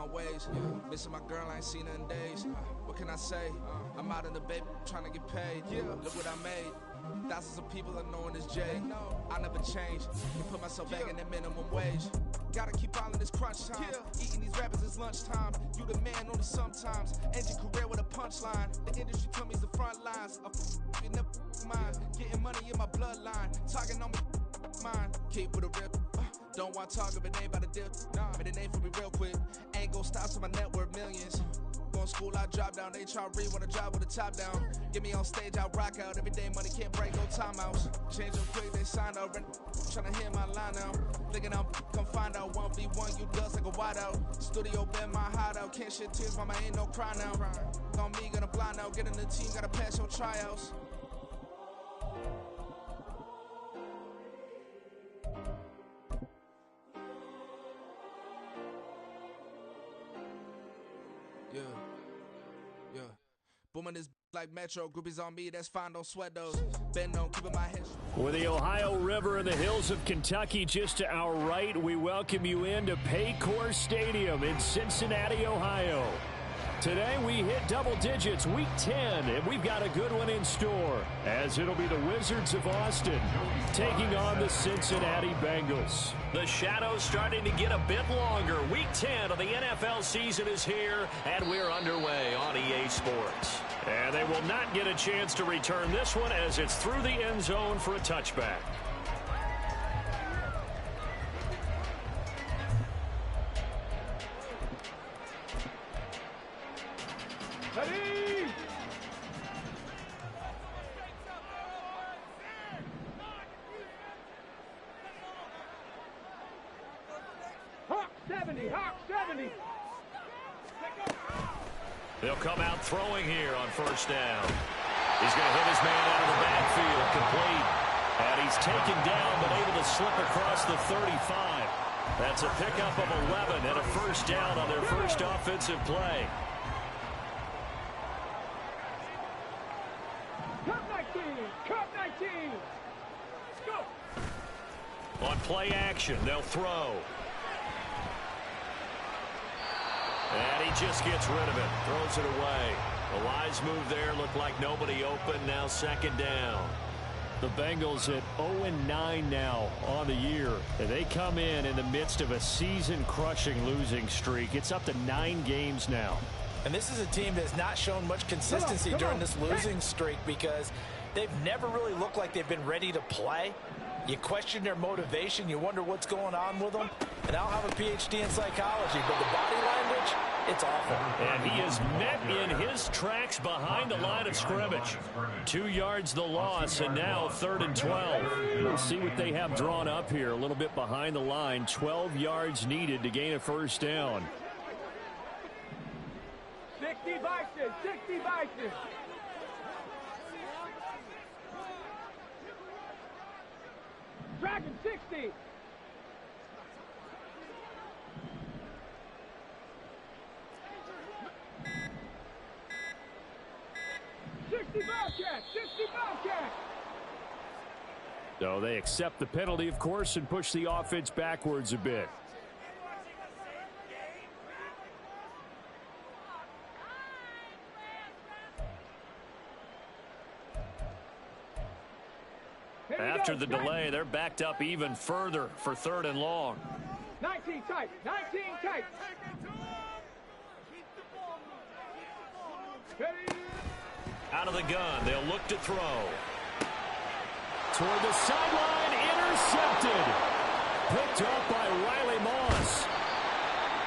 my ways. Missing my girl, I ain't seen her in days. What can I say? I'm out in the baby, trying to get paid. Look what I made. Thousands of people are knowing this Jay. I never change. Can put myself back in the minimum wage. Gotta keep all in this crunch time. Eating these rappers is lunchtime. You the man only sometimes. End your career with a punchline. The industry told me the front lines. You never mind. Getting money in my bloodline. Talking on me mine. Keep with a rip. Don't want to talk if it ain't about a dip. Made a name for me real quick. Ain't gon' stop so my net worth millions. Going school, I drop down. They try to read when I drive with the top down. Get me on stage, I rock out. Every day money can't break, no timeouts. Change them quick, they signed up. Tryna hear my line now. Thinking I'm come find out 1v1, you dust like a wideout. Studio been my hideout. Can't shed tears, mama ain't no cry now. On me, gonna blind out. Get in the team, gotta pass your tryouts. Yeah. Booming this like Metro. Groupies on me, that's fine, don't sweat those. Bend on, keeping my head. With the Ohio River and the hills of Kentucky just to our right, we welcome you into Paycor Stadium in Cincinnati, Ohio. Today we hit double digits, week 10, and we've got a good one in store, as it'll be the Wizards of Austin taking on the Cincinnati Bengals. The shadows starting to get a bit longer. Week 10 of the NFL season is here, and we're underway on EA Sports. And they will not get a chance to return this one as it's through the end zone for a touchback. Ready! Hawk 70, Hawk 70. They'll come out throwing here on first down. He's going to hit his man out of the backfield, complete. And he's taken down, but able to slip across the 35. That's a pickup of 11 and a first down on their first offensive play. Cut 19, cut 19. Let's go. On play action, they'll throw. And he just gets rid of it, throws it away. A wise move there, looked like nobody open, now second down. The Bengals at 0-9 now on the year. And they come in the midst of a season-crushing losing streak. It's up to 9 games now. And this is a team that's not shown much consistency during this losing streak because they've never really looked like they've been ready to play. You question their motivation. You wonder what's going on with them. And I'll have a PhD in psychology, but the body language, it's awful. And he is met in his tracks behind the line of scrimmage. 2 yards the loss, and now 3rd and 12. We'll see what they have drawn up here. A little bit behind the line. 12 yards needed to gain a first down. 60 Vikings, 60 Vikings. Dragon 60. 60 Bobcats, 60 Bobcats. So they accept the penalty, of course, and push the offense backwards a bit. After the delay, they're backed up even further for 3rd and long. 19 tight, 19 tight. Out of the gun, they'll look to throw. Toward the sideline, intercepted. Picked up by Riley Moss.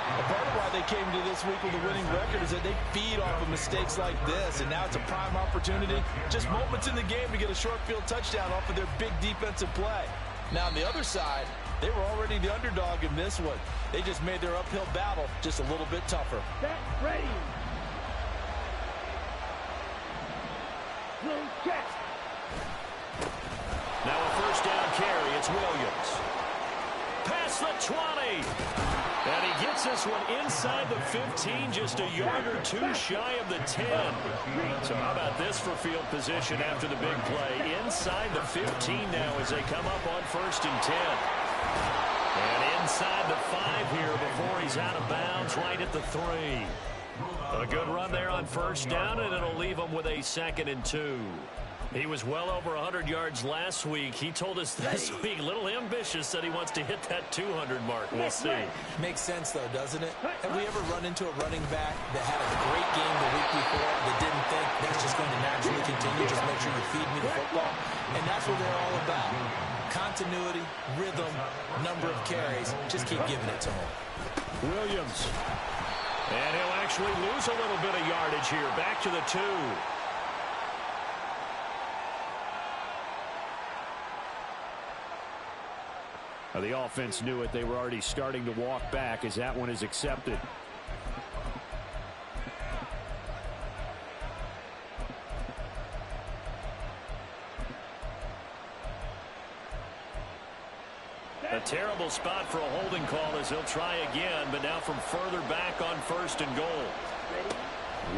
A part of why they came to this week with a winning record is that they feed off of mistakes like this, and now it's a prime opportunity. Just moments in the game to get a short field touchdown off of their big defensive play. Now, on the other side, they were already the underdog in this one. They just made their uphill battle just a little bit tougher. Set, ready. Catch. Now a first down carry. It's Williams. Past the 20. And he gets this one inside the 15, just a yard or two shy of the 10. So how about this for field position after the big play? Inside the 15 now as they come up on 1st and 10. And inside the 5 here before he's out of bounds right at the 3. A good run there on first down, and it'll leave him with a 2nd and 2. He was well over 100 yards last week. He told us this week, a little ambitious, that he wants to hit that 200 mark. We'll see. Makes sense, though, doesn't it? Have we ever run into a running back that had a great game the week before that didn't think that's just going to naturally continue? Just make sure you feed me the football. And that's what they're all about. Continuity, rhythm, number of carries. Just keep giving it to him. Williams. And he'll actually lose a little bit of yardage here. Back to the 2. The offense knew it. They were already starting to walk back as that one is accepted. A terrible spot for a holding call as he'll try again, but now from further back on 1st and goal.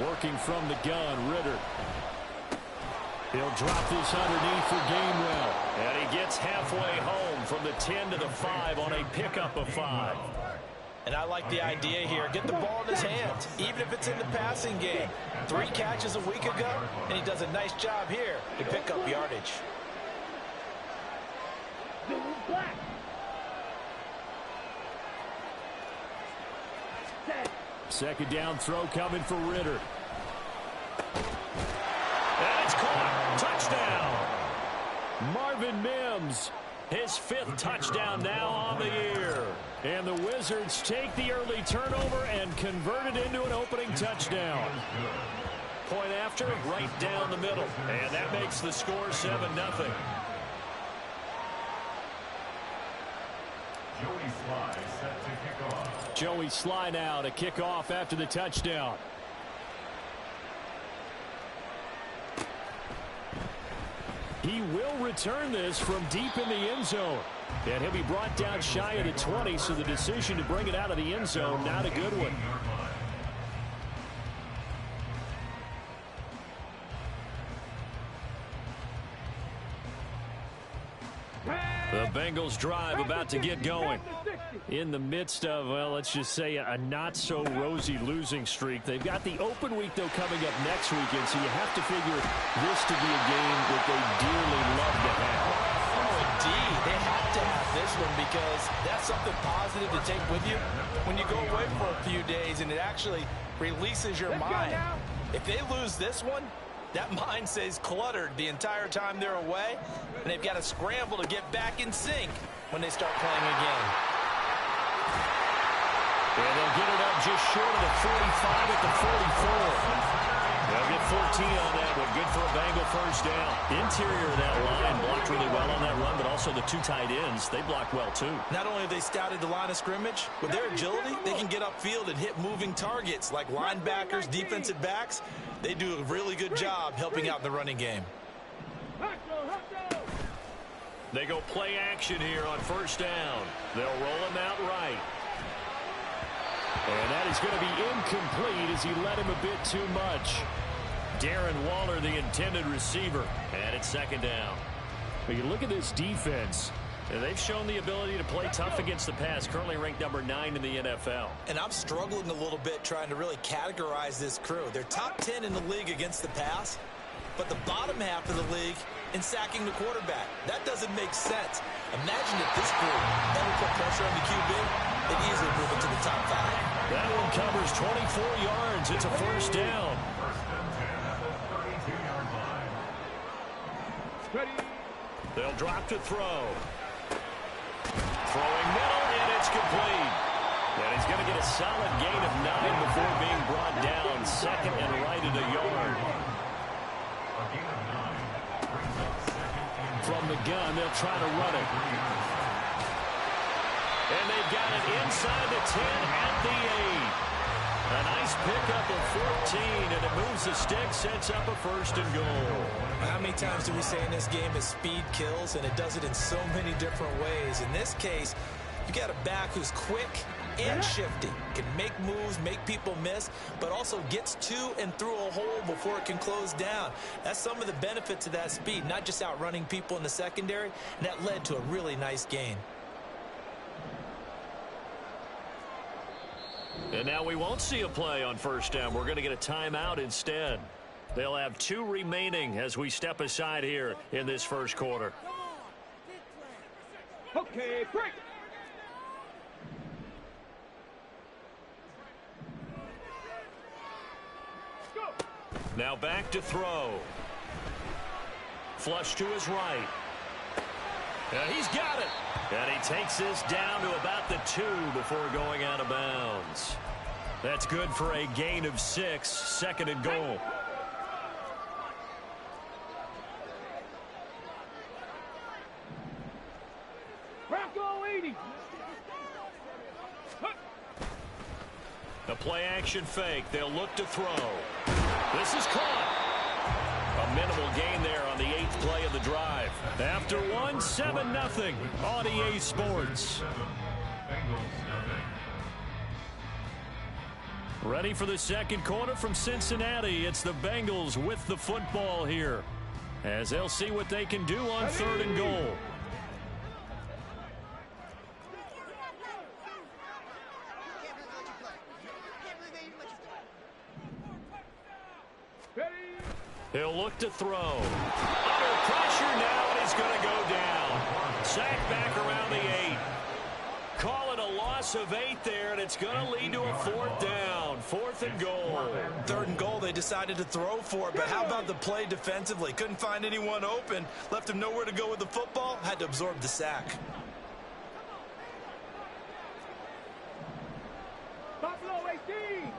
Working from the gun, Ritter. He'll drop this underneath for Gainwell. And he gets halfway home from the 10 to the 5 on a pickup of 5. And I like the idea here. Get the ball in his hands, even if it's in the passing game. 3 catches a week ago, and he does a nice job here to pick up yardage. Second down throw coming for Ritter. And it's caught. Touchdown. Marvin Mims, his 5th touchdown now on the year. And the Wizards take the early turnover and convert it into an opening touchdown. Point after, right down the middle. And that makes the score 7-0. Joey Sly now to kick off after the touchdown. He will return this from deep in the end zone. And he'll be brought down shy of the 20, so the decision to bring it out of the end zone, not a good one. The Bengals drive about to get going. In the midst of, well, let's just say a not-so-rosy losing streak. They've got the open week, though, coming up next weekend, so you have to figure this to be a game that they dearly love to have. Oh, indeed. They have to have this one because that's something positive to take with you when you go away for a few days, and it actually releases your mind. If they lose this one, that mind stays cluttered the entire time they're away, and they've got to scramble to get back in sync when they start playing again. And they'll get it up just short of the 45 at the 44. They'll get 14 on that one. Good for a Bengal first down. Interior of that line blocked really well on that run, but also the 2 tight ends, they blocked well too. Not only have they scouted the line of scrimmage, with their agility, they can get upfield and hit moving targets like linebackers, defensive backs. They do a really good job helping out in the running game. They go play action here on first down. They'll roll him out right. And that is going to be incomplete as he led him a bit too much. Darren Waller, the intended receiver. And it's second down. But you look at this defense, and they've shown the ability to play tough against the pass, currently ranked number 9 in the NFL. And I'm struggling a little bit trying to really categorize this crew. They're top 10 in the league against the pass, but the bottom half of the league in sacking the quarterback. That doesn't make sense. Imagine if this group ever put pressure on the QB, they'd easily move it to the top 5. That one covers 24 yards. It's a first down. They'll drop to throw. Throwing middle, and it's complete. And he's going to get a solid gain of 9 before being brought down. Second and right at a yard. From the gun, they'll try to run it. And they've got it inside the 10 at the 8. A nice pickup of 14, and it moves the stick, sets up a first and goal. How many times do we say in this game is speed kills, and it does it in so many different ways. In this case, you got a back who's quick and shifty, can make moves, make people miss, but also gets to and through a hole before it can close down. That's some of the benefits of that speed, not just outrunning people in the secondary, and that led to a really nice gain. And now we won't see a play on first down. We're going to get a timeout instead. They'll have 2 remaining as we step aside here in this first quarter. Okay, break. Go. Now back to throw. Flush to his right. And he's got it. And he takes this down to about the 2 before going out of bounds. That's good for a gain of 6, second and goal. Bronco 80. A play action fake. They'll look to throw. This is caught. A minimal gain there on the 8th play of the drive. After 1, 7-0 on EA Sports. Ready for the second quarter from Cincinnati. It's the Bengals with the football here, as they'll see what they can do on 3rd and goal. He'll look to throw. Under pressure now, and he's going to go down. Sacked back around the 8. Call it a loss of 8 there, and it's going to lead to a 4th down. 4th and goal. 3rd and goal, they decided to throw for it, but how about the play defensively? Couldn't find anyone open. Left him nowhere to go with the football. Had to absorb the sack. Buffalo 18.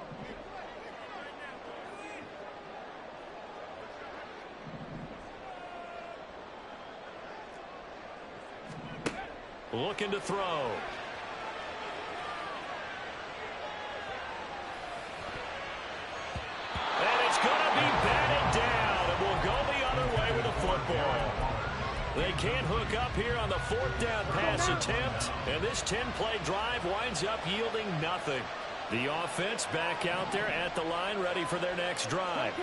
Looking to throw. And it's going to be batted down, and we'll go the other way with the football. They can't hook up here on the 4th down pass attempt, and this 10-play drive winds up yielding nothing. The offense back out there at the line, ready for their next drive.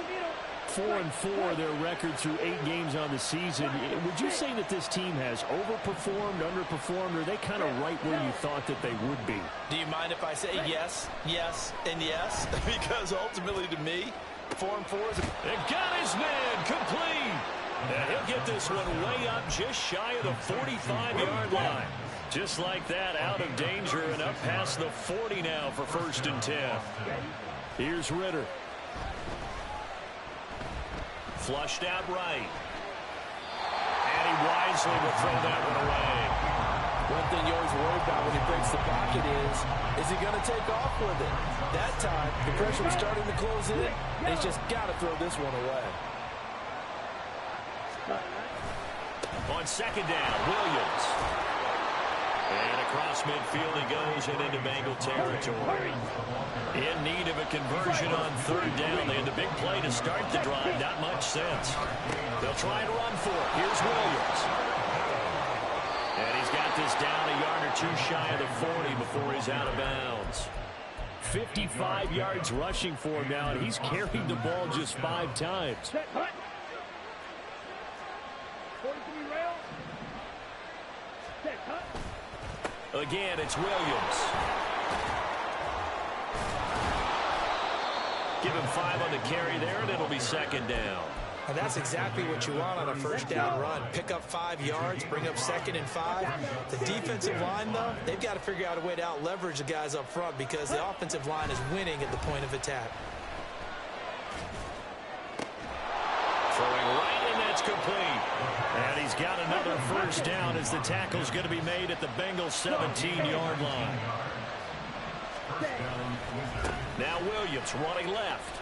4-4, their record through 8 games on the season. Would you say that this team has overperformed, underperformed, or are they kind of right where you thought that they would be? Do you mind if I say yes, yes, and yes? Because ultimately to me, 4-4 is... They got his man complete. And he'll get this one way up just shy of the 45-yard line. Just like that, out of danger and up past the 40 now for 1st and 10. Here's Ritter. Flushed out right. And he wisely will throw that one away. One thing you always worry about when he breaks the pocket is he going to take off with it? That time, the pressure was starting to close in, and he's just got to throw this one away. On 2nd down, Williams. And across midfield he goes and into Bengal territory. In need of a conversion on 3rd down. They had the big play to start the drive. Not much sense. They'll try and run for it. Here's Williams. And he's got this down a yard or 2 shy of the 40 before he's out of bounds. 55 yards rushing for him now, and he's carried the ball just 5 times. Again, it's Williams. Give him 5 on the carry there, and it'll be 2nd down. And that's exactly what you want on a 1st down run. Pick up 5 yards, bring up 2nd and 5. The defensive line, though, they've got to figure out a way to out-leverage the guys up front because the offensive line is winning at the point of attack. Throwing right, and that's complete. And he's got another 1st down as the tackle's going to be made at the Bengals' 17-yard line. Now Williams running left.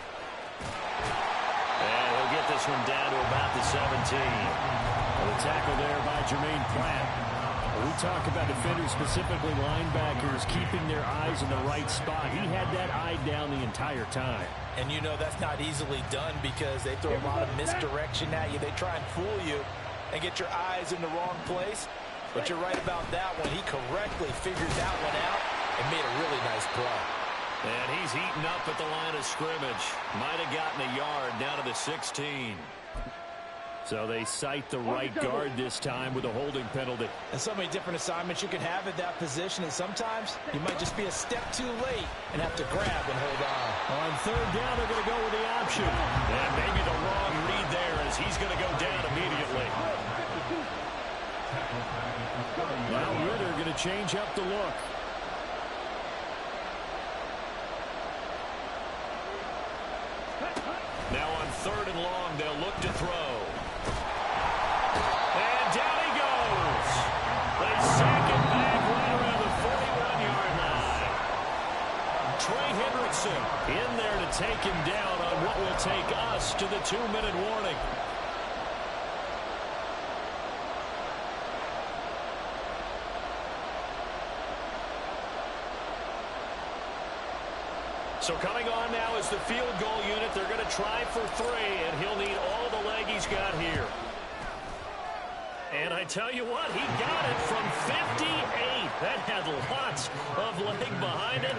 And he'll get this one down to about the 17. The tackle there by Jermaine Pratt. We talk about defenders, specifically linebackers, keeping their eyes in the right spot. He had that eye down the entire time. And you know that's not easily done because they throw a lot of misdirection at you. They try and fool you and get your eyes in the wrong place. But you're right about that one. He correctly figured that one out and made a really nice play. And he's heating up at the line of scrimmage. Might have gotten a yard down to the 16. So they cite the right guard this time with a holding penalty. And so many different assignments you can have at that position, and sometimes you might just be a step too late and have to grab and hold on. On third down, they're going to go with the option. And maybe the wrong read there as he's going to go down immediately. Now Ritter going to change up the look. Now on third and long, they'll look to throw. And down he goes. They sack it back right around the 41-yard line. Trey Hendrickson in there to take him down on what will take us to the 2-minute warning. So coming on now is the field goal unit. They're going to try for 3, and he'll need all the leg he's got here. And I tell you what, he got it from 58. That had lots of leg behind it.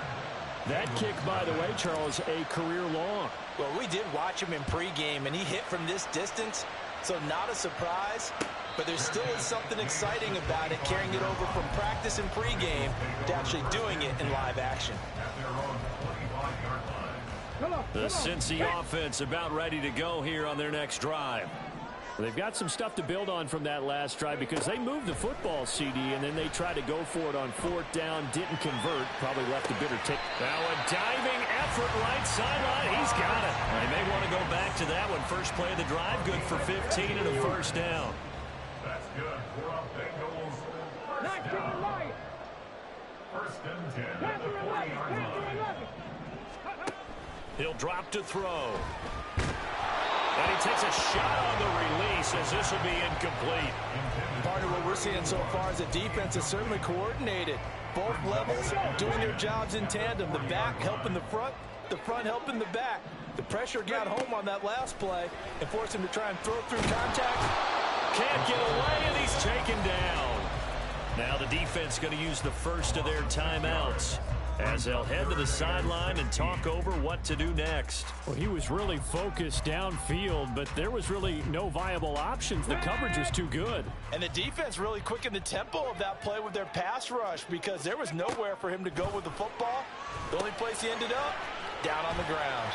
That kick, by the way, Charles, a career long. Well, we did watch him in pregame, and he hit from this distance, so not a surprise. But there still is something exciting about it, carrying it over from practice and pregame to actually doing it in live action. The Cincy offense about ready to go here on their next drive. They've got some stuff to build on from that last drive because they moved the football, CD, and then they tried to go for it on fourth down, didn't convert, probably left a bitter taste. Now a diving effort right sideline. He's got it. They may want to go back to that one. First play of the drive, good for 15 and a first down. That's good for a Bengals first down. First and 10 at the 40-yard line. He'll drop to throw. And he takes a shot on the release as this will be incomplete. Part of what we're seeing so far is the defense is certainly coordinated. Both levels doing their jobs in tandem. The back helping the front helping the back. The pressure got home on that last play and forced him to try and throw through contact. Can't get away, and he's taken down. Now the defense going to use the first of their timeouts as they'll head to the sideline and talk over what to do next. Well, he was really focused downfield, but there was really no viable options. The coverage was too good. And the defense really quickened the tempo of that play with their pass rush because there was nowhere for him to go with the football. The only place he ended up, down on the ground.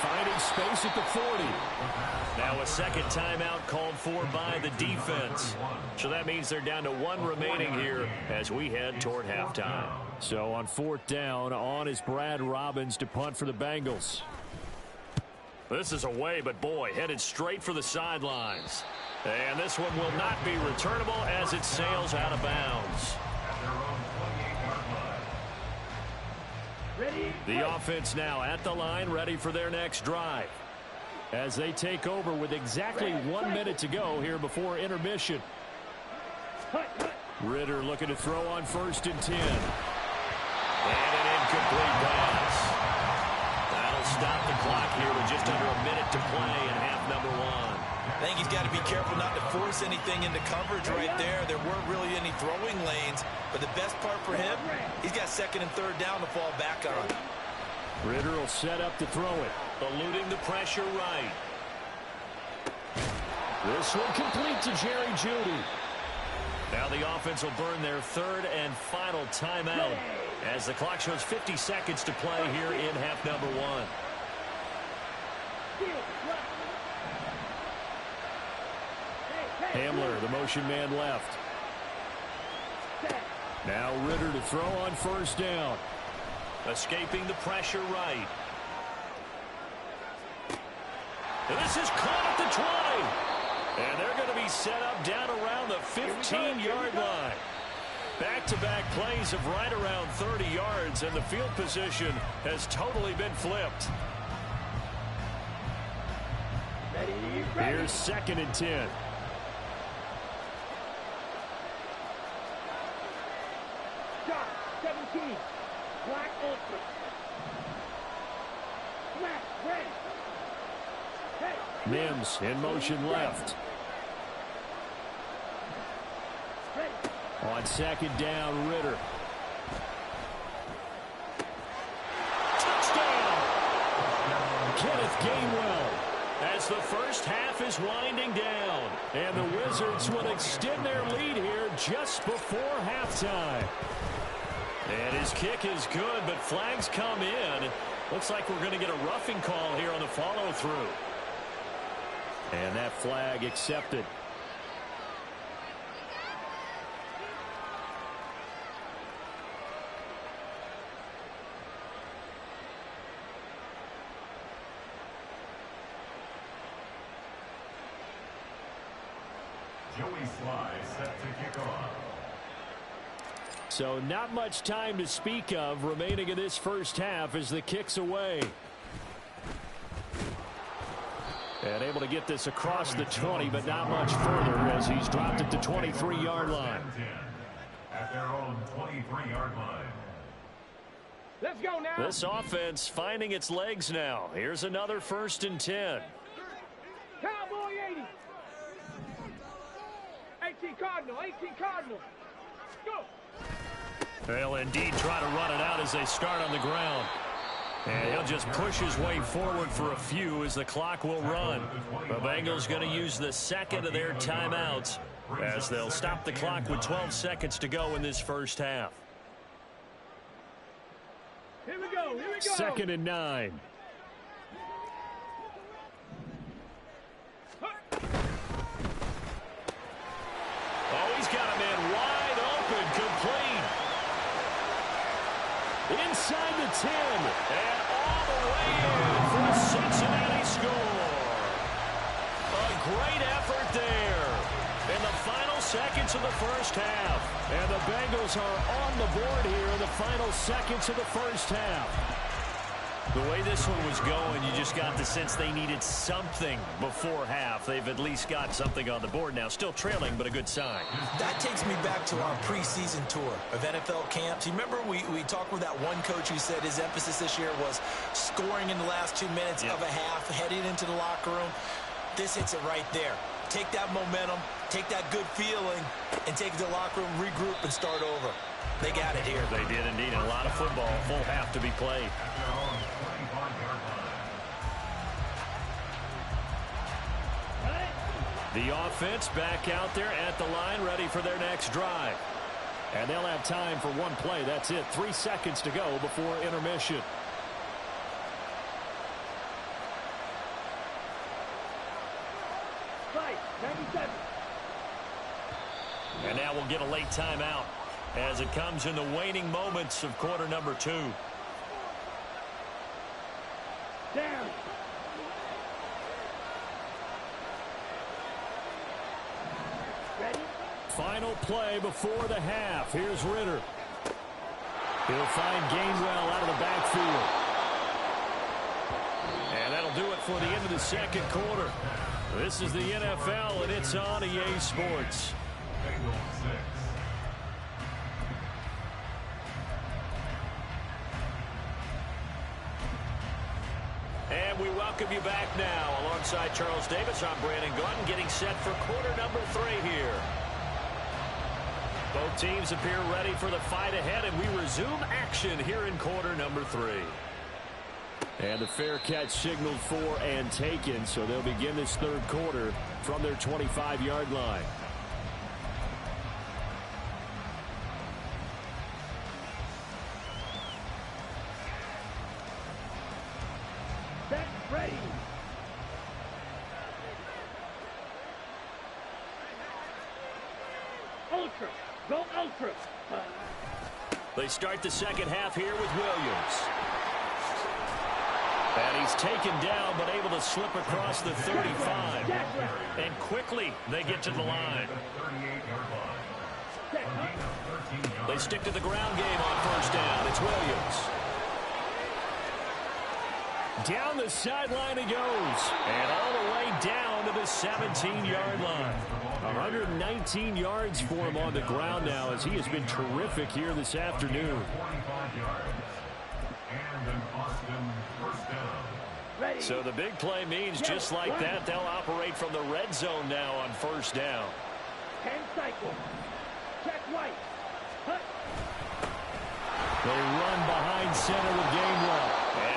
Finding space at the 40. Now a second timeout called for by the defense. So that means they're down to 1 remaining here as we head toward halftime. So on fourth down, on is Brad Robbins to punt for the Bengals. This is away, but boy, headed straight for the sidelines. And this one will not be returnable as it sails out of bounds. The offense now at the line, ready for their next drive as they take over with exactly 1 minute to go here before intermission. Ritter looking to throw on first and 10. And an incomplete pass. That'll stop the clock here with just under a minute to play in half number 1. I think he's got to be careful not to force anything into coverage right there. There weren't really any throwing lanes, but the best part for him, he's got second and third down to fall back on. Ritter will set up to throw it, eluding the pressure right. This one complete to Jerry Jeudy. Now the offense will burn their third and final timeout as the clock shows 50 seconds to play here in half number 1. Hamler, the motion man left. Now Ritter to throw on first down. Escaping the pressure right. This is caught at the 20. And they're going to be set up down around the 15-yard line. Back-to-back plays of right around 30 yards, and the field position has totally been flipped. Here's second and 10. Shot 17. Black ultra. Smash ready. Hey. Mims in motion left. On second down, Ritter. Touchdown! Kenneth Gainwell. as the first half is winding down. And the Wizards will extend their lead here just before halftime. And his kick is good, but flags come in. Looks like we're going to get a roughing call here on the follow-through. And that flag accepted. Joey Sly set to kick off. So not much time to speak of remaining in this first half as the kick's away. And able to get this across the 20, but not much further as he's dropped it to 23-yard line. At their own 23-yard line. Let's go now. This offense finding its legs now. Here's another 1st and 10. Cowboy 80. 18 Cardinal, 18 Cardinal. Go. They'll indeed try to run it out as they start on the ground. And he'll just push his way forward for a few as the clock will run. The Bengals going to use the second of their timeouts as they'll stop the clock with 12 seconds to go in this first half. Here we go, here we go. 2nd and 9. Oh, he's got a man wide open, complete. Inside the 10, and all the way in for a Cincinnati score. A great effort there in the final seconds of the first half. And the Bengals are on the board here in the final seconds of the first half. The way this one was going, you just got the sense they needed something before half. They've at least got something on the board now. Still trailing, but a good sign. That takes me back to our preseason tour of NFL camps. You remember we talked with that one coach who said his emphasis this year was scoring in the last 2 minutes of a half, heading into the locker room. This hits it right there. Take that momentum, take that good feeling, and take it to the locker room, regroup, and start over. They got it here. They did indeed. And a lot of football, full half to be played. The offense back out there at the line, ready for their next drive. And they'll have time for one play. That's it. 3 seconds to go before intermission. Right, 97. And now we'll get a late timeout as it comes in the waning moments of quarter number 2. Down. Ready? Final play before the half. Here's Ritter. He'll find Gainwell out of the backfield. And that'll do it for the end of the second quarter. This is the NFL, and it's on EA Sports. And we welcome you back now. Alongside Charles Davis, I'm Brandon Gordon, getting set for quarter number 3 here. Both teams appear ready for the fight ahead, and we resume action here in quarter number 3. And the fair catch signaled for and taken, so they'll begin this third quarter from their 25-yard line. Set, ready. Ultra. Go ultra. They start the second half here with Williams. And he's taken down, but able to slip across the 35. And quickly, they get to the line. They stick to the ground game on first down. It's Williams. Down the sideline he goes. And all the way down to the 17-yard line. 119 yards for him on the ground now as he has been terrific here this afternoon. So the big play means just like that, they'll operate from the red zone now on first down. 10 cycles. Check right. Hut. They run behind center with Gainwell.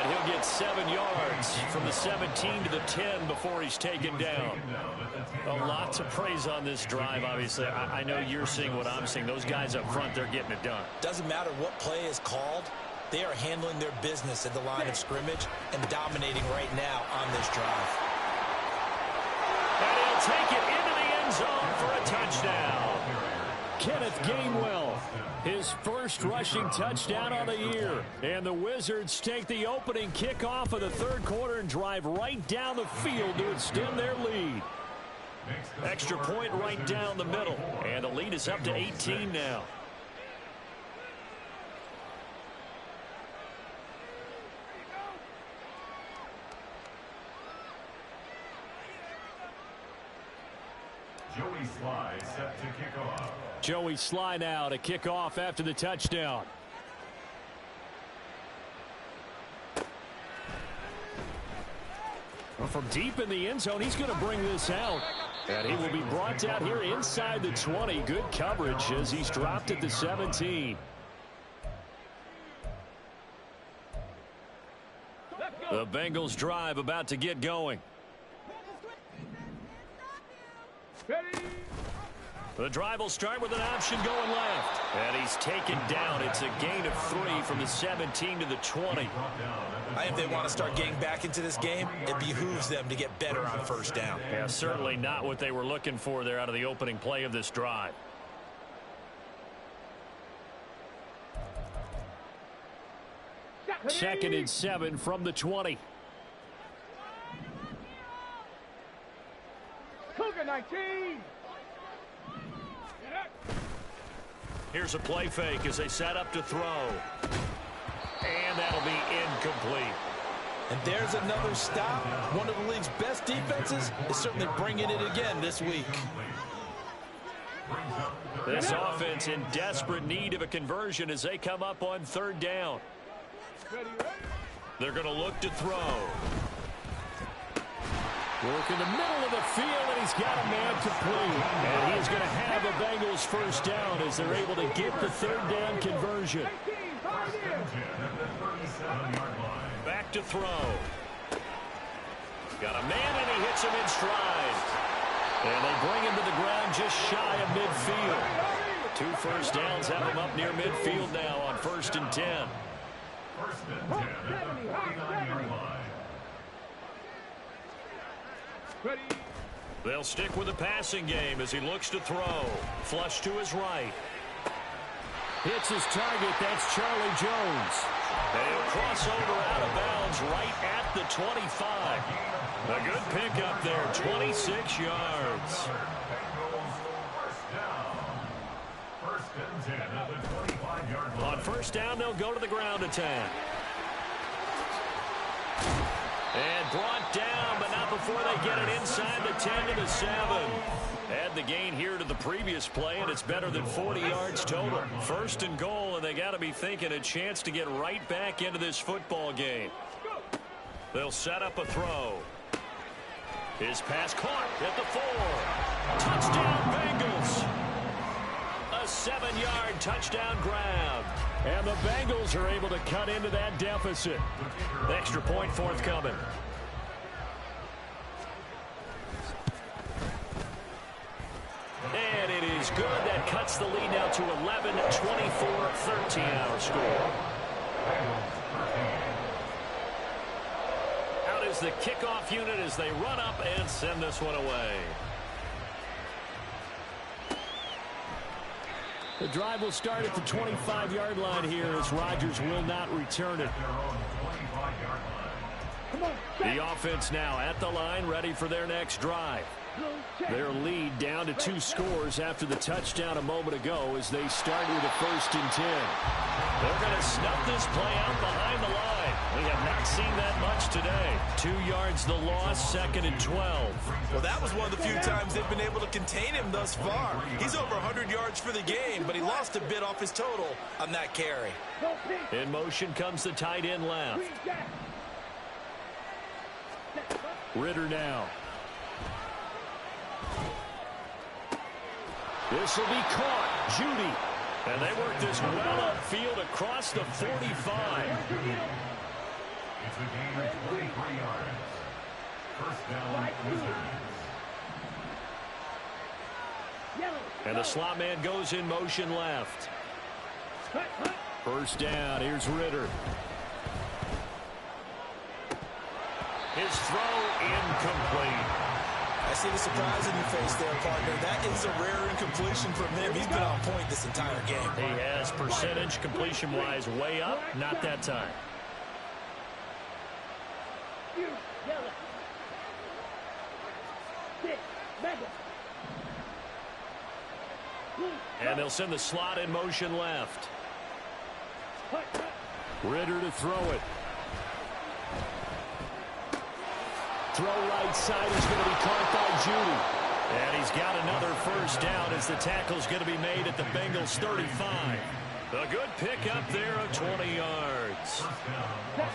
And he'll get 7 yards from the 17 to the 10 before he's taken down. A lot to praise on this drive, obviously. I know you're seeing what I'm seeing. Those guys up front, they're getting it done. Doesn't matter what play is called. They are handling their business at the line of scrimmage and dominating right now on this drive. And he'll take it into the end zone for a touchdown. Kenneth Gainwell, his first rushing touchdown on the year. And the Wizards take the opening kickoff of the third quarter and drive right down the field to extend their lead. Extra point right down the middle. And the lead is up to 18 now. Joey Sly set to kick off. Joey Sly now to kick off after the touchdown. Well, from deep in the end zone, he's going to bring this out. And he will be brought out here inside the 20. Good coverage as he's dropped at the 17. The Bengals drive about to get going. The drive will start with an option going left. And he's taken down. It's a gain of 3 from the 17 to the 20. I think they want to start getting back into this game. It behooves them to get better on first down. Yeah, certainly not what they were looking for there out of the opening play of this drive. Second and 7 from the 20. Cougar 19. Here's a play fake as they set up to throw. And that'll be incomplete. And there's another stop. One of the league's best defenses is certainly bringing it again this week. This offense in desperate need of a conversion as they come up on third down. They're going to look to throw. Work in the middle of the field, and he's got a man complete. And he's going to have a Bengals first down as they're able to get the third down conversion. Back to throw. Got a man, and he hits him in stride. And they bring him to the ground just shy of midfield. 2 first downs have him up near midfield now on 1st and 10. 1st and 10 at the 49-yard line. They'll stick with the passing game as he looks to throw. Flush to his right. Hits his target. That's Charlie Jones. And he'll cross over out of bounds right at the 25. A good pickup there, 26 yards. On first down, they'll go to the ground attack. And brought down, but not before they get it inside the 10 to the 7. Add the gain here to the previous play, and it's better than 40 yards total. 1st and goal, and they got to be thinking a chance to get right back into this football game. They'll set up a throw. His pass caught at the 4. Touchdown, Bengals. A 7-yard touchdown grab. And the Bengals are able to cut into that deficit. Extra point forthcoming. And it is good. That cuts the lead now to 11, 24, 13 our score. Out is the kickoff unit as they run up and send this one away. The drive will start at the 25-yard line here as Rodgers will not return it. The offense now at the line, ready for their next drive. Their lead down to 2 scores after the touchdown a moment ago as they start with a 1st and 10. They're going to snuff this play out behind the line. We have not seen that much today. 2 yards the loss, 2nd and 12. Well, that was one of the few times they've been able to contain him thus far. He's over 100 yards for the game, but he lost a bit off his total on that carry. In motion comes the tight end left. Ritter now. This will be caught. Judy. And they work this well upfield across the 45. the game at 23 yards. First down, Wizards. And the slot man goes in motion left. First down. Here's Ritter. His throw incomplete. I see the surprise in your face there, partner. That is a rare incompletion from him. He's been on point this entire game. He has percentage completion-wise way up. Not that time. And they'll send the slot in motion left. Ritter to throw it. Throw right side is going to be caught by Judy. And he's got another first down as the tackle's going to be made at the Bengals 35. A good pickup there of 20 yards.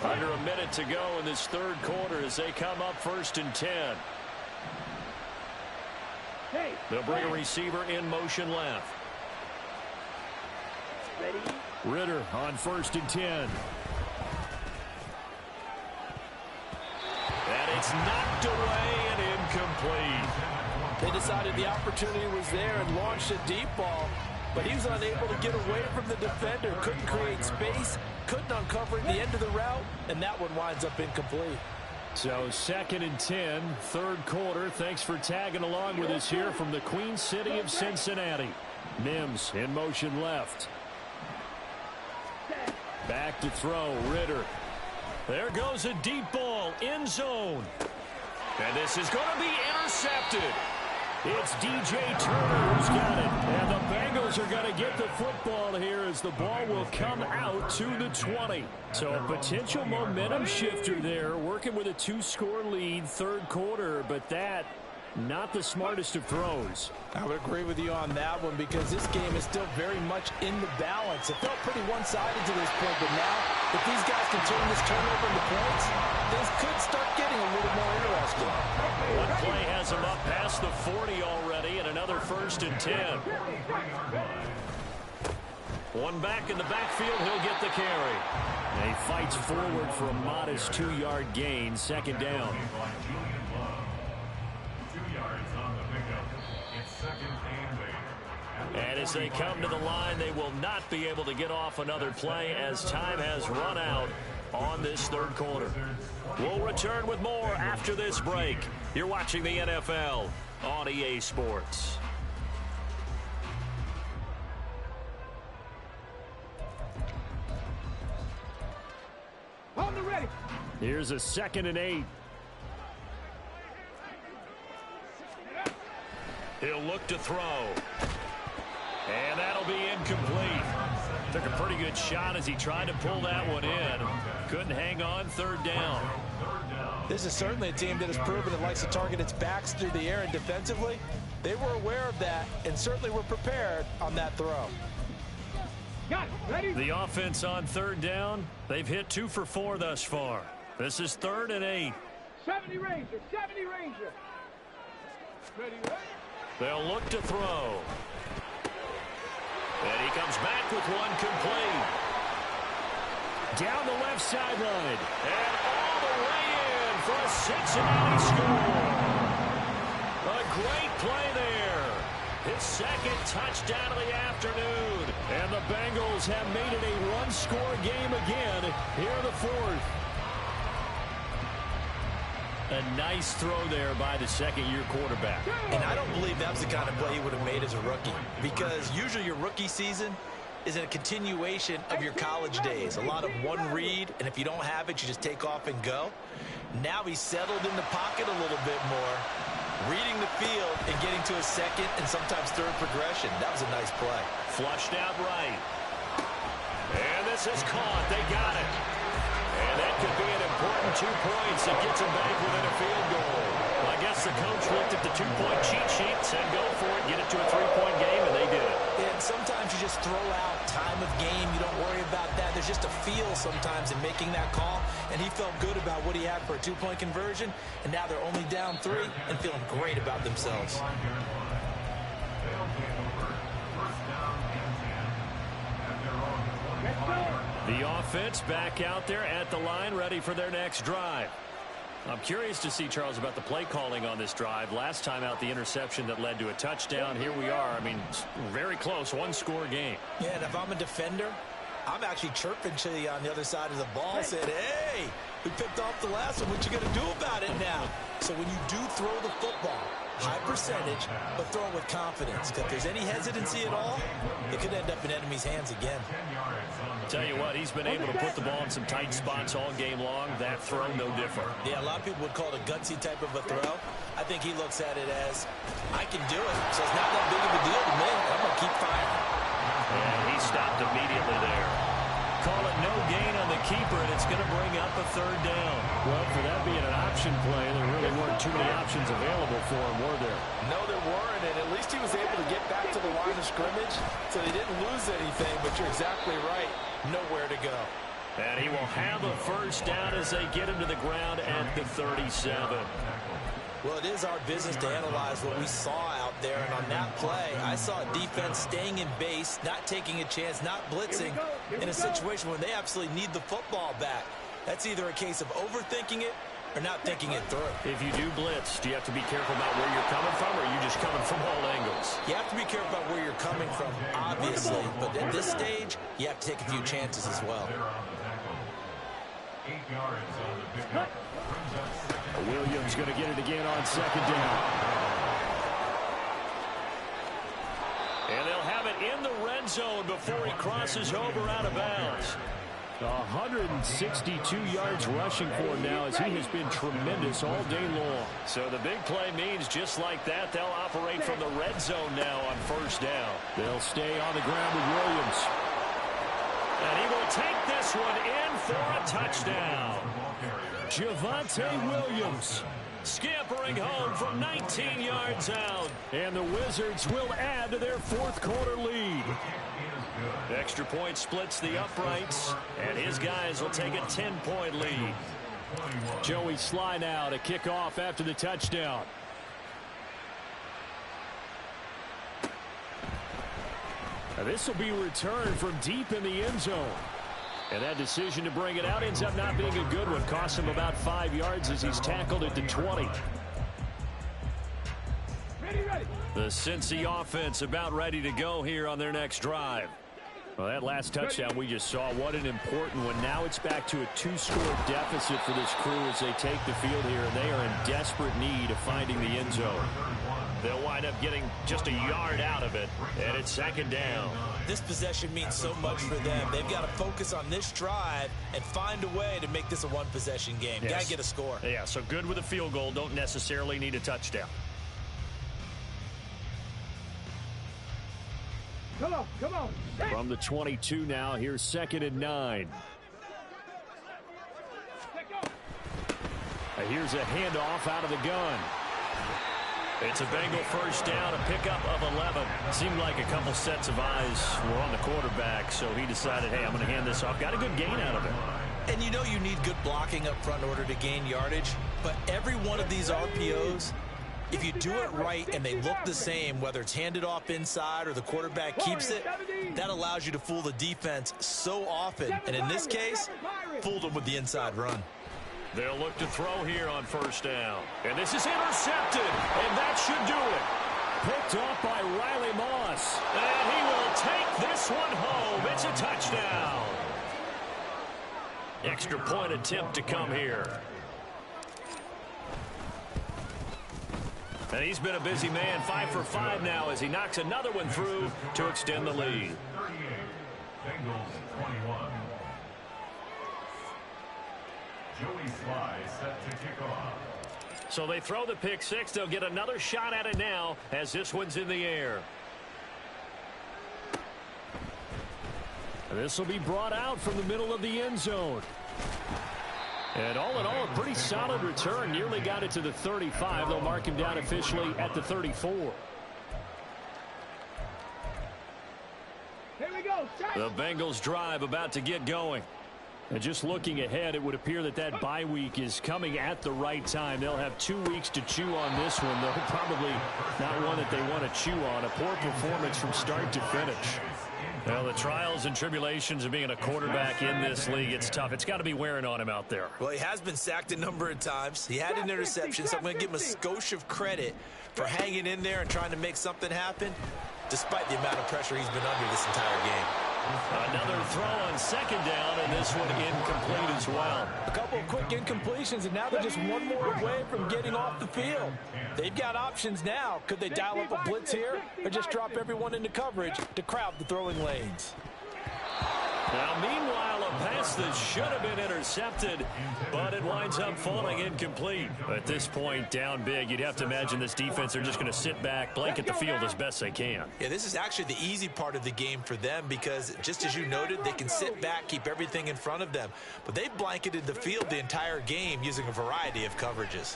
Under a minute to go in this third quarter as they come up first and 10. They'll bring a receiver in motion left. Ritter on first and 10. And it's knocked away and incomplete. They decided the opportunity was there and launched a deep ball, but he was unable to get away from the defender. Couldn't create space, couldn't uncover the end of the route, and that one winds up incomplete. So second and 10, third quarter. Thanks for tagging along with us here from the Queen City of Cincinnati. Mims in motion left. Back to throw, Ritter. There goes a deep ball, end zone. And this is going to be intercepted. It's DJ Turner who's got it. And the Bengals are going to get the football here as the ball will come out to the 20. So a potential momentum shifter there, working with a 2-score lead, third quarter, but that not the smartest of throws. I would agree with you on that one because this game is still very much in the balance. It felt pretty one-sided to this point, but now if these guys can turn this turnover into points, things could start getting a little more interesting. One play has him up past the 40 already, and another first and 10. One back in the backfield, he'll get the carry. And he fights forward for a modest 2-yard gain, second down. And as they come to the line, they will not be able to get off another play as time has run out on this third quarter. We'll return with more after this break. You're watching the NFL on EA Sports. On the ready. Here's a second and 8. He'll look to throw. And that'll be incomplete. Took a pretty good shot as he tried to pull that one in. Couldn't hang on, third down. This is certainly a team that has proven it likes to target its backs through the air, and defensively, they were aware of that and certainly were prepared on that throw. Got it. Ready? The offense on third down, they've hit 2 for 4 thus far. This is third and 8. 70 Ranger, 70 Ranger. Ready, ready. They'll look to throw. And he comes back with one complete. Down the left sideline. And all the way in for a Cincinnati score. A great play there. His second touchdown of the afternoon. And the Bengals have made it a one-score game again here in the fourth. A nice throw there by the second-year quarterback. And I don't believe that's the kind of play he would have made as a rookie, because usually your rookie season is a continuation of your college days. A lot of one read, and if you don't have it, you just take off and go. Now he's settled in the pocket a little bit more, reading the field and getting to a second and sometimes third progression. That was a nice play. Flushed out right. And this is caught. They got it. And that could be an important 2 points that gets them back within a field goal. Well, I guess the coach looked at the 2-point cheat sheet, said go for it, get it to a 3-point game, and they did it. And sometimes you just throw out time of game. You don't worry about that. There's just a feel sometimes in making that call, and he felt good about what he had for a 2-point conversion, and now they're only down 3 and feeling great about themselves. The offense back out there at the line, ready for their next drive. I'm curious to see, Charles, about the play calling on this drive. Last time out, the interception that led to a touchdown. Here we are. I mean, very close, one-score game. Yeah, and if I'm a defender, I'm actually chirping to you on the other side of the ball, saying, hey, we picked off the last one. What you going to do about it now? So when you do throw the football, high percentage, but throw it with confidence. Because if there's any hesitancy at all, it could end up in enemy's hands again. Tell you what, he's been able to put the ball in some tight spots all game long. That throw, no different. Yeah, a lot of people would call it a gutsy type of a throw. I think he looks at it as, I can do it, so it's not that big of a deal to me. I'm going to keep firing. And he stopped immediately there. Call it no gain on the keeper, and it's going to bring up a third down. Well, for that being an option play, there really weren't too many options available for him, were there? No, there weren't, and at least he was able to get back to the line of scrimmage, so they didn't lose anything, but you're exactly right. Nowhere to go. And he will have a first down as they get him to the ground at the 37. Well, it is our business to analyze what we saw out there, and on that play, I saw a defense staying in base, not taking a chance, not blitzing, in a situation where they absolutely need the football back. That's either a case of overthinking it or not thinking it through. If you do blitz, do you have to be careful about where you're coming from, or are you just coming from all angles? You have to be careful about where you're coming from, obviously, but at this stage, you have to take a few chances as well. 8 yards on the pickup. Williams going to get it again on second down. And they'll have it in the red zone before he crosses over out of bounds. 162 yards rushing for him now, as he has been tremendous all day long. So the big play means just like that, they'll operate from the red zone now on first down. They'll stay on the ground with Williams. And he will take this one in for a touchdown. Javonte Williams scampering home from 19 yards out. And the Wizards will add to their fourth quarter lead. Extra point splits the uprights, and his guys will take a 10-point lead. Joey Sly now to kick off after the touchdown. Now this will be returned from deep in the end zone. And that decision to bring it out ends up not being a good one. Cost him about 5 yards as he's tackled at the 20. The Cincy offense about ready to go here on their next drive. Well, that last touchdown we just saw, what an important one. Now it's back to a 2-score deficit for this crew as they take the field here, and they are in desperate need of finding the end zone. They'll wind up getting just a yard out of it, and it's second down. This possession means so much for them. They've got to focus on this drive and find a way to make this a one-possession game. Yes. Got to get a score. Yeah, so good with a field goal. Don't necessarily need a touchdown. Come on, come on. From the 22 now, here's 2nd and 9. Here's a handoff out of the gun. It's a Bengal first down, a pickup of 11. Seemed like a couple sets of eyes were on the quarterback, so he decided, hey, I'm going to hand this off. Got a good gain out of it. And you know you need good blocking up front in order to gain yardage, but every one of these RPOs, if you do it right and they look the same, whether it's handed off inside or the quarterback keeps it, that allows you to fool the defense so often. And in this case, fooled them with the inside run. They'll look to throw here on first down. And this is intercepted, and that should do it. Picked off by Riley Moss. And he will take this one home. It's a touchdown. Extra point attempt to come here. And he's been a busy man, 5 for 5 now as he knocks another one through to extend the lead. 38, Bengals 21. Joey Sly set to kick off. So they throw the pick six. They'll get another shot at it now as this one's in the air. This will be brought out from the middle of the end zone. And all in all, a pretty solid return. Nearly got it to the 35. They'll mark him down officially at the 34. Here we go. The Bengals drive about to get going. And just looking ahead, it would appear that that bye week is coming at the right time. They'll have 2 weeks to chew on this one, though probably not one that they want to chew on. A poor performance from start to finish. Well, the trials and tribulations of being a quarterback in this league, it's tough. It's got to be wearing on him out there. Well, he has been sacked a number of times. He had an interception, so I'm going to give him a skosh of credit for hanging in there and trying to make something happen, despite the amount of pressure he's been under this entire game. Another throw on second down, and this one incomplete as well. A couple of quick incompletions, and now they're just one more away from getting off the field. They've got options now. Could they dial up a blitz here or just drop everyone into coverage to crowd the throwing lanes? Now, meanwhile, a pass that should have been intercepted, but it winds up falling incomplete. At this point, down big, you'd have to imagine this defense are just going to sit back, blanket the field as best they can. Yeah, this is actually the easy part of the game for them because, just as you noted, they can sit back, keep everything in front of them. But they've blanketed the field the entire game using a variety of coverages.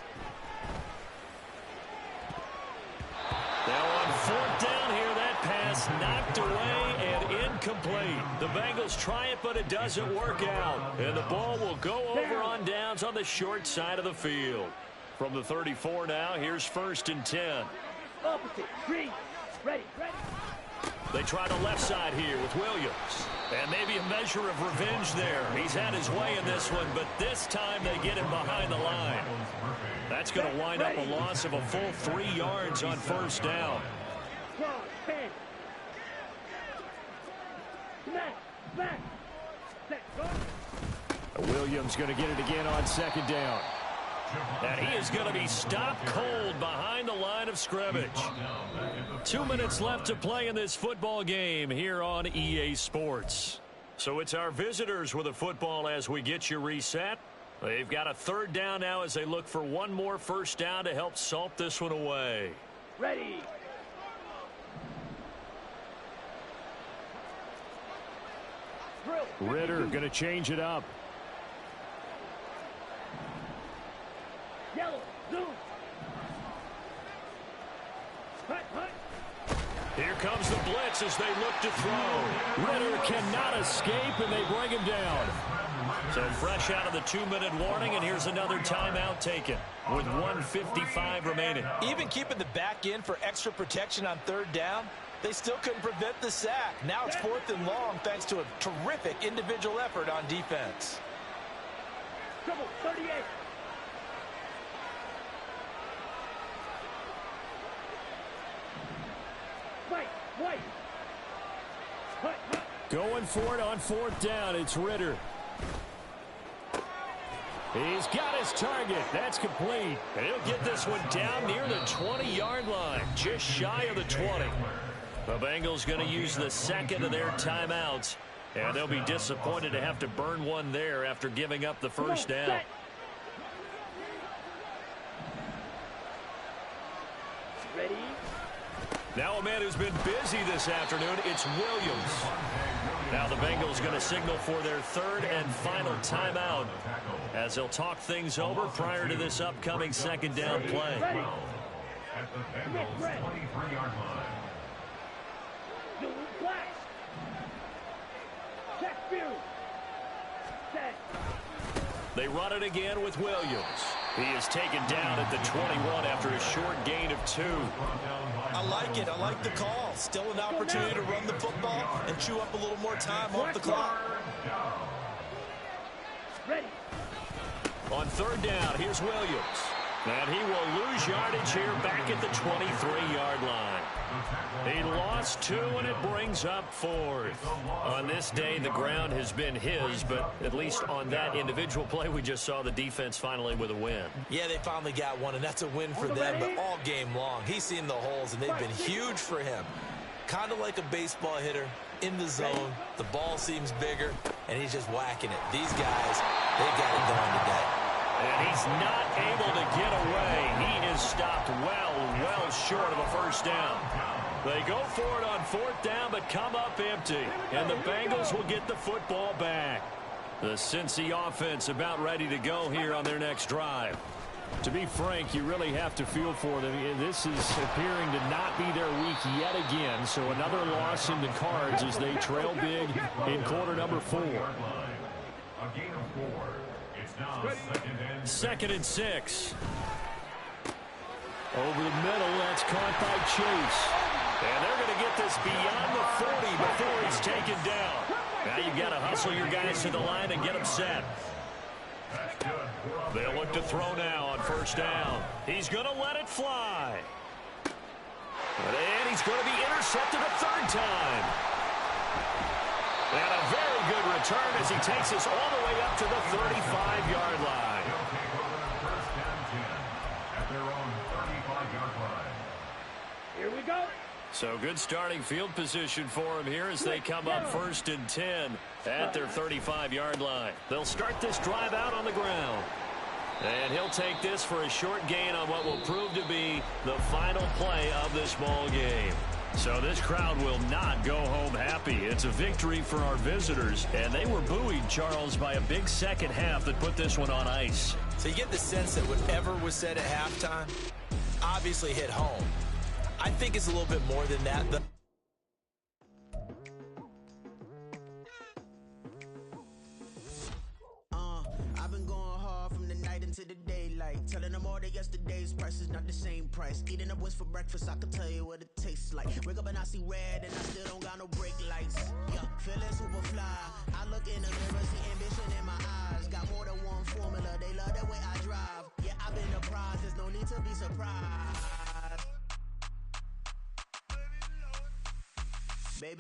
Now on fourth down here, that pass knocked away and incomplete. The Bengals try it, but it doesn't work out. And the ball will go over on downs on the short side of the field. From the 34 now, here's 1st and 10. Opposite, green, ready. They try the left side here with Williams. And maybe a measure of revenge there. He's had his way in this one, but this time they get him behind the line. That's going to wind up a loss of a full 3 yards on 1st down. Williams going to get it again on 2nd down. And he is going to be stopped cold behind the line of scrimmage. 2 minutes left to play in this football game here on EA Sports. So it's our visitors with the football as we get you reset. They've got a 3rd down now as they look for one more 1st down to help salt this one away. Ready. Ritter going to change it up. Yellow, zoom. Here comes the blitz as they look to throw. Ritter cannot escape, and they bring him down. So fresh out of the 2-minute warning, and here's another timeout taken with 1:55 remaining. Even keeping the back in for extra protection on 3rd down, they still couldn't prevent the sack. Now it's 4th and long thanks to a terrific individual effort on defense. Trouble, 38. Going for it on 4th down. It's Ritter. He's got his target. That's complete. And he'll get this one down near the 20-yard line, just shy of the 20. The Bengals going to use the 2nd of their timeouts, and they'll be disappointed to have to burn one there after giving up the 1st down. Ready. Now a man who's been busy this afternoon, it's Williams. Now the Bengals going to signal for their 3rd and final timeout as they'll talk things over prior to this upcoming 2nd down play. At the Bengals 23-yard line. They run it again with Williams. He is taken down at the 21 after a short gain of 2. I like it. I like the call. Still an opportunity to run the football and chew up a little more time off the clock. Ready. On 3rd down, here's Williams. And he will lose yardage here back at the 23-yard line. He lost 2, and it brings up 4th. On this day, the ground has been his, but at least on that individual play, we just saw the defense finally with a win. Yeah, they finally got one, and that's a win for them, but all game long, he's seen the holes, and they've been huge for him. Kind of like a baseball hitter in the zone. The ball seems bigger, and he's just whacking it. These guys, they got it going today. And he's not able to get away. He is stopped well short of a 1st down. They go for it on 4th down, but come up empty. And the Bengals will get the football back. The Cincy offense about ready to go here on their next drive. To be frank, you really have to feel for them. This is appearing to not be their week yet again. So another loss in the cards as they trail big in quarter number 4. a gain of 4. It's now Second and 6. Over the middle, that's caught by Chase. And they're going to get this beyond the 40 before he's taken down. Now you've got to hustle your guys to the line and get them set. They'll look to throw now on first down. He's going to let it fly. And he's going to be intercepted a third time. And a very good return as he takes us all the way up to the 35-yard line. First and 10 at their own 35-yard line. Here we go. So good starting field position for him here as they come up first and 10 at their 35-yard line. They'll start this drive out on the ground. And he'll take this for a short gain on what will prove to be the final play of this ball game. So this crowd will not go home happy. It's a victory for our visitors, and they were buoyed, Charles, by a big second half that put this one on ice. So you get the sense that whatever was said at halftime obviously hit home. I think it's a little bit more than that, though. I've been going hard from the night into the daylight, telling them all that yesterday's price is not the same price. Eating up wings for breakfast, I can tell you what it tastes like. Wake up and I see red and I still don't got no brake lights. Yeah, feeling super fly. I look in the mirror, see ambition in my eyes. Got more than one formula, they love the way I drive. Yeah, I've been the prize, there's no need to be surprised. Baby